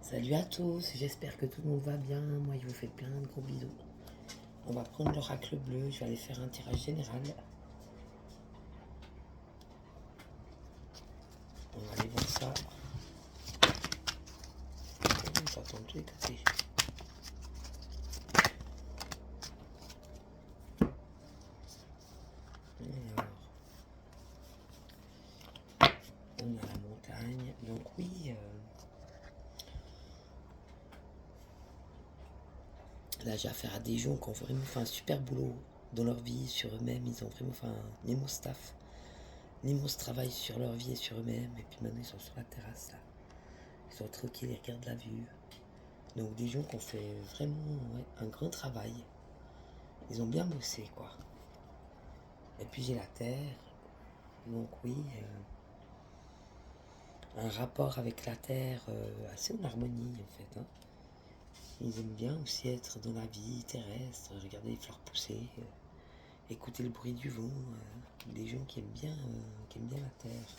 Salut à tous, j'espère que tout le monde va bien. Moi, je vous fais plein de gros bisous. On va prendre l'oracle bleu, je vais aller faire un tirage général. On va aller voir ça. On s'entend de tous les côtés. Alors, on a la montagne. Donc oui, là j'ai affaire à des gens qui ont vraiment fait un super boulot dans leur vie, sur eux-mêmes. Ils ont vraiment fait un immense taf, un immense travail sur leur vie et sur eux-mêmes. Et puis maintenant ils sont sur la terrasse là. Ils sont tranquilles, ils regardent la vue. Donc des gens qui ont fait vraiment un grand travail. Ils ont bien bossé quoi. Et puis j'ai la terre. Donc oui, un rapport avec la terre assez en harmonie en fait. Hein. Ils aiment bien aussi être dans la vie terrestre, regarder les fleurs pousser, écouter le bruit du vent. Des gens qui aiment bien la terre.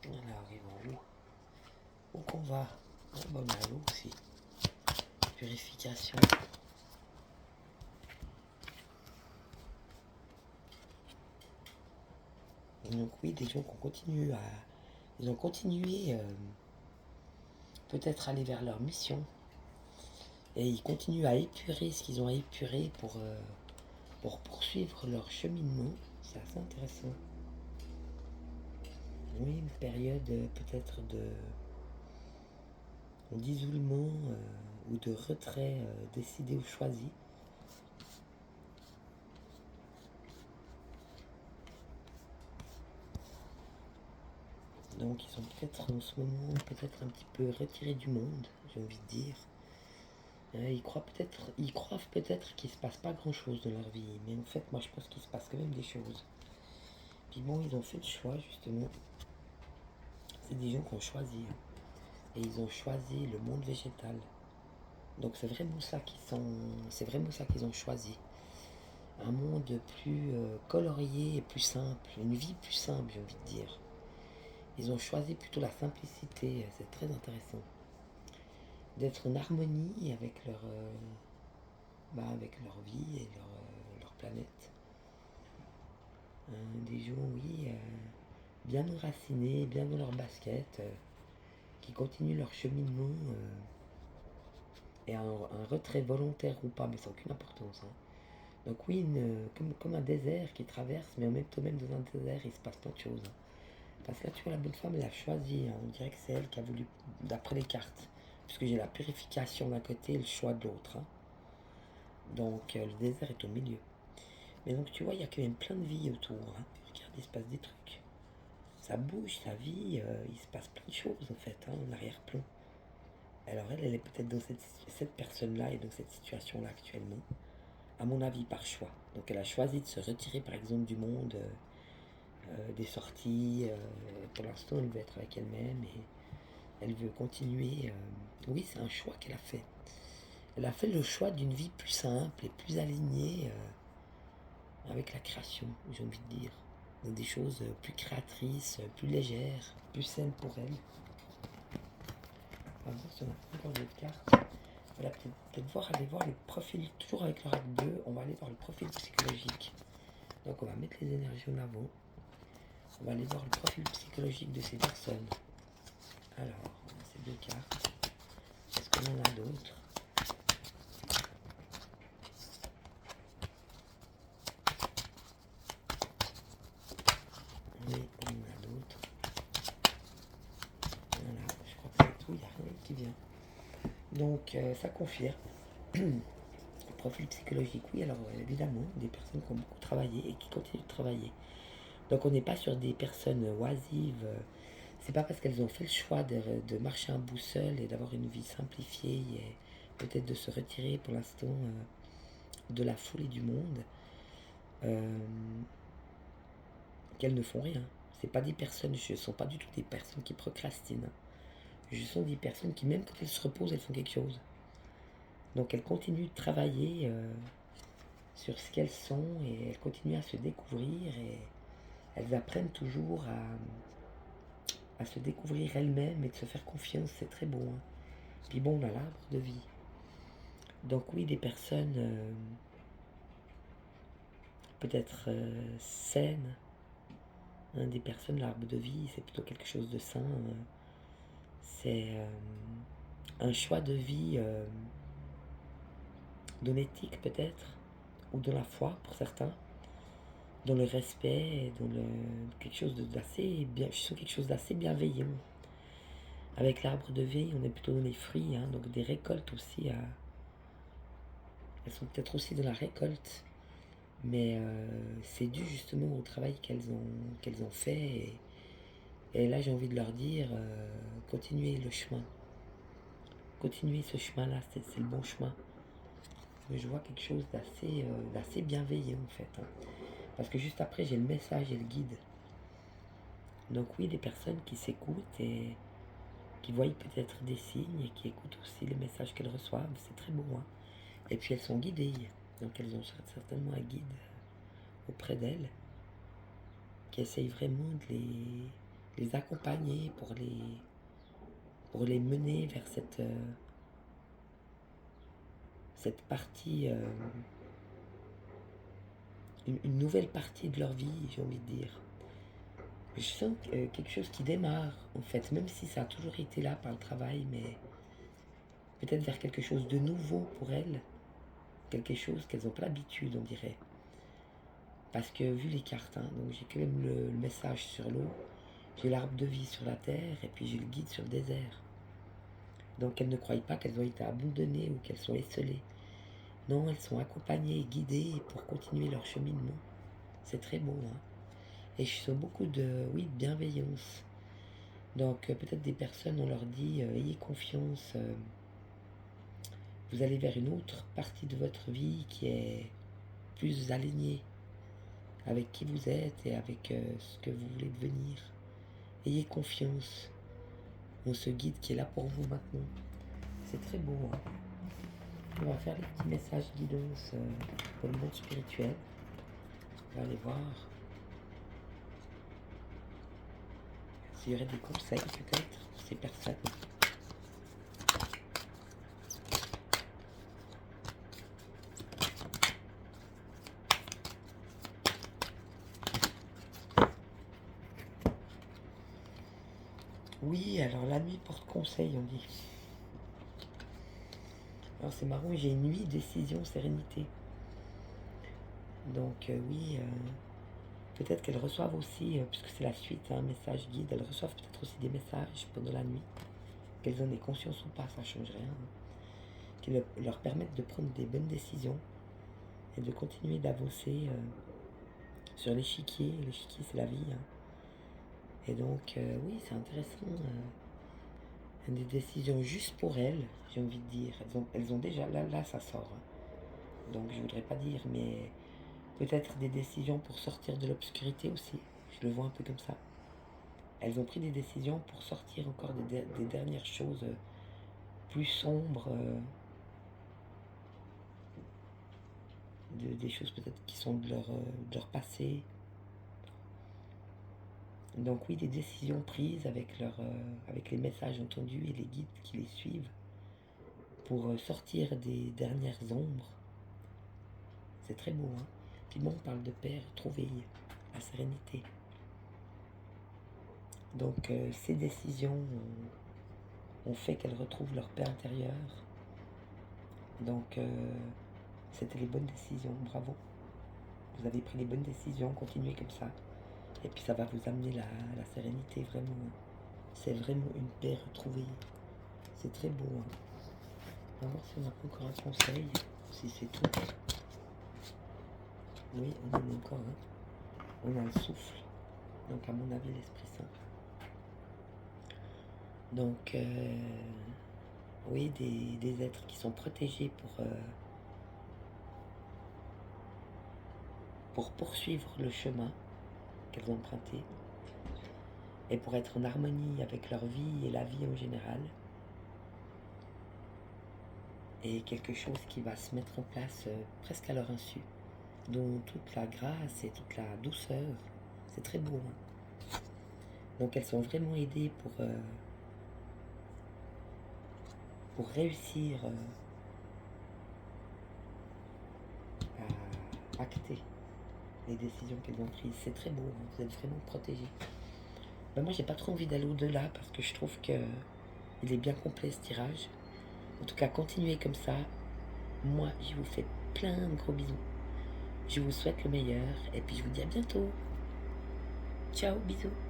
Voilà, arrivons où qu'on va. Ah, bah, on a l'eau aussi. Purification. Donc oui, des gens qui continuent à... Ils ont continué peut-être aller vers leur mission. Et ils continuent à épurer ce qu'ils ont à épurer pour poursuivre leur cheminement. C'est assez intéressant. Oui, une période peut-être d'isolement ou de retrait décidé ou choisi. Donc ils sont peut-être en ce moment peut-être un petit peu retirés du monde, j'ai envie de dire. Ils croient peut-être qu'il se passe pas grand-chose dans leur vie, mais en fait moi je pense qu'il se passe quand même des choses. Puis bon, ils ont fait le choix justement. C'est des gens qui ont choisi. Hein. Et ils ont choisi le monde végétal. Donc c'est vraiment ça qu'ils ont choisi. Un monde plus colorié et plus simple, une vie plus simple, j'ai envie de dire. Ils ont choisi plutôt la simplicité, c'est très intéressant. D'être en harmonie avec leur vie et leur planète. Des gens, oui, bien enracinés, bien dans leur basket, qui continuent leur cheminement et un retrait volontaire ou pas, mais ça n'a aucune importance. Hein. Donc oui, comme un désert qui traverse, mais en même temps même dans un désert, il se passe plein de choses. Hein. Parce que là, tu vois, la bonne femme, elle a choisi. Hein. On dirait que c'est elle qui a voulu, d'après les cartes. Puisque j'ai la purification d'un côté et le choix de l'autre. Hein. Donc le désert est au milieu. Mais donc tu vois, il y a quand même plein de vie autour. Hein. Regarde, il se passe des trucs. Ça bouge, ça vit, il se passe plein de choses en fait, hein, en arrière-plan. Alors elle est peut-être dans cette personne-là et dans cette situation-là actuellement. À mon avis, par choix. Donc elle a choisi de se retirer par exemple du monde des sorties. Pour l'instant, elle veut être avec elle-même et elle veut continuer. Oui, c'est un choix qu'elle a fait. Elle a fait le choix d'une vie plus simple et plus alignée avec la création, j'ai envie de dire. Donc des choses plus créatrices, plus légères, plus saines pour elle. On va voir si on a encore d'autres cartes. Voilà, peut-être aller voir les profils, toujours avec l'oracle bleu, on va aller voir le profil psychologique. Donc on va mettre les énergies en avant. On va aller voir le profil psychologique de ces personnes. Alors, on a ces deux cartes. Est-ce qu'on en a d'autres? Oui, on en a d'autres. Voilà, je crois que c'est tout, il n'y a rien qui vient. Donc, ça confirme. Le profil psychologique, oui, alors évidemment, des personnes qui ont beaucoup travaillé et qui continuent de travailler. Donc, on n'est pas sur des personnes oisives. C'est pas parce qu'elles ont fait le choix de marcher un bout seul et d'avoir une vie simplifiée et peut-être de se retirer pour l'instant de la foule et du monde qu'elles ne font rien. C'est pas des personnes, ce ne sont pas du tout des personnes qui procrastinent. Ce sont des personnes qui, même quand elles se reposent, elles font quelque chose. Donc elles continuent de travailler sur ce qu'elles sont et elles continuent à se découvrir et elles apprennent toujours à se découvrir elles-mêmes et de se faire confiance, c'est très beau. Hein. Puis bon, on a l'arbre de vie. Donc oui, des personnes peut-être saines, hein, des personnes, l'arbre de vie, c'est plutôt quelque chose de sain. C'est un choix de vie dans l'éthique peut-être, ou dans la foi pour certains, dans le respect, dans quelque chose d'assez bien, je sens quelque chose d'assez bienveillant. Avec l'arbre de vie, on est plutôt dans les fruits, hein, donc des récoltes aussi. Elles sont peut-être aussi dans la récolte, mais c'est dû justement au travail qu'elles ont fait. Et là, j'ai envie de leur dire, continuez le chemin. Continuez ce chemin-là, c'est le bon chemin. Mais je vois quelque chose d'assez bienveillant en fait. Hein. Parce que juste après, j'ai le message et le guide. Donc oui, des personnes qui s'écoutent et qui voient peut-être des signes et qui écoutent aussi les messages qu'elles reçoivent. C'est très beau. Hein. Et puis elles sont guidées. Donc elles ont certainement un guide auprès d'elles qui essaye vraiment de les accompagner pour les mener vers cette partie, une nouvelle partie de leur vie, j'ai envie de dire. Je sens quelque chose qui démarre, en fait, même si ça a toujours été là par le travail, mais peut-être vers quelque chose de nouveau pour elles, quelque chose qu'elles n'ont pas l'habitude, on dirait. Parce que vu les cartes, hein, donc j'ai quand même le message sur l'eau, j'ai l'arbre de vie sur la terre, et puis j'ai le guide sur le désert. Donc elles ne croient pas qu'elles ont été abandonnées ou qu'elles sont esselées. Non, elles sont accompagnées et guidées pour continuer leur cheminement. C'est très beau, hein. Et je sens beaucoup de bienveillance. Donc peut-être des personnes, on leur dit, ayez confiance, vous allez vers une autre partie de votre vie qui est plus alignée avec qui vous êtes et avec ce que vous voulez devenir. Ayez confiance en ce guide qui est là pour vous maintenant. C'est très beau. Hein. On va faire des petits messages guidance pour le monde spirituel. On va aller voir s'il y aurait des conseils peut-être pour ces personnes. Oui, alors la nuit porte conseil, on dit. Alors c'est marrant, j'ai une nuit, décision, sérénité. Donc oui, peut-être qu'elles reçoivent aussi, puisque c'est la suite, un message guide, elles reçoivent peut-être aussi des messages pendant la nuit, qu'elles en aient conscience ou pas, ça ne change rien, hein, qui leur permettent de prendre des bonnes décisions et de continuer d'avancer sur l'échiquier. L'échiquier, c'est la vie. Hein. Et donc, oui, c'est intéressant. Des décisions juste pour elles, j'ai envie de dire. Elles ont déjà, là, ça sort. Hein. Donc, je voudrais pas dire, mais peut-être des décisions pour sortir de l'obscurité aussi. Je le vois un peu comme ça. Elles ont pris des décisions pour sortir encore des dernières choses plus sombres, des choses peut-être qui sont de leur passé. Donc oui, des décisions prises avec les messages entendus et les guides qui les suivent pour sortir des dernières ombres. C'est très beau, hein. Puis bon, on parle de paix, retrouver la sérénité. Donc ces décisions ont fait qu'elles retrouvent leur paix intérieure. Donc c'était les bonnes décisions, bravo. Vous avez pris les bonnes décisions, continuez comme ça. Et puis ça va vous amener la sérénité, vraiment. C'est vraiment une paix retrouvée. C'est très beau. Hein. On va voir si on a encore un conseil, si c'est tout. Oui, on en a encore un. On a le souffle. Donc à mon avis, l'Esprit Saint. Donc, oui, des êtres qui sont protégés pour poursuivre le chemin qu'elles ont emprunté et pour être en harmonie avec leur vie et la vie en général. Et quelque chose qui va se mettre en place presque à leur insu. dont toute la grâce et toute la douceur. C'est très beau. Hein. Donc elles sont vraiment aidées pour réussir à acter les décisions qu'elles ont prises. C'est très beau, hein. Vous êtes vraiment protégés. Ben moi, j'ai pas trop envie d'aller au-delà parce que je trouve que il est bien complet ce tirage. En tout cas, continuez comme ça. Moi, je vous fais plein de gros bisous. Je vous souhaite le meilleur et puis je vous dis à bientôt. Ciao, bisous.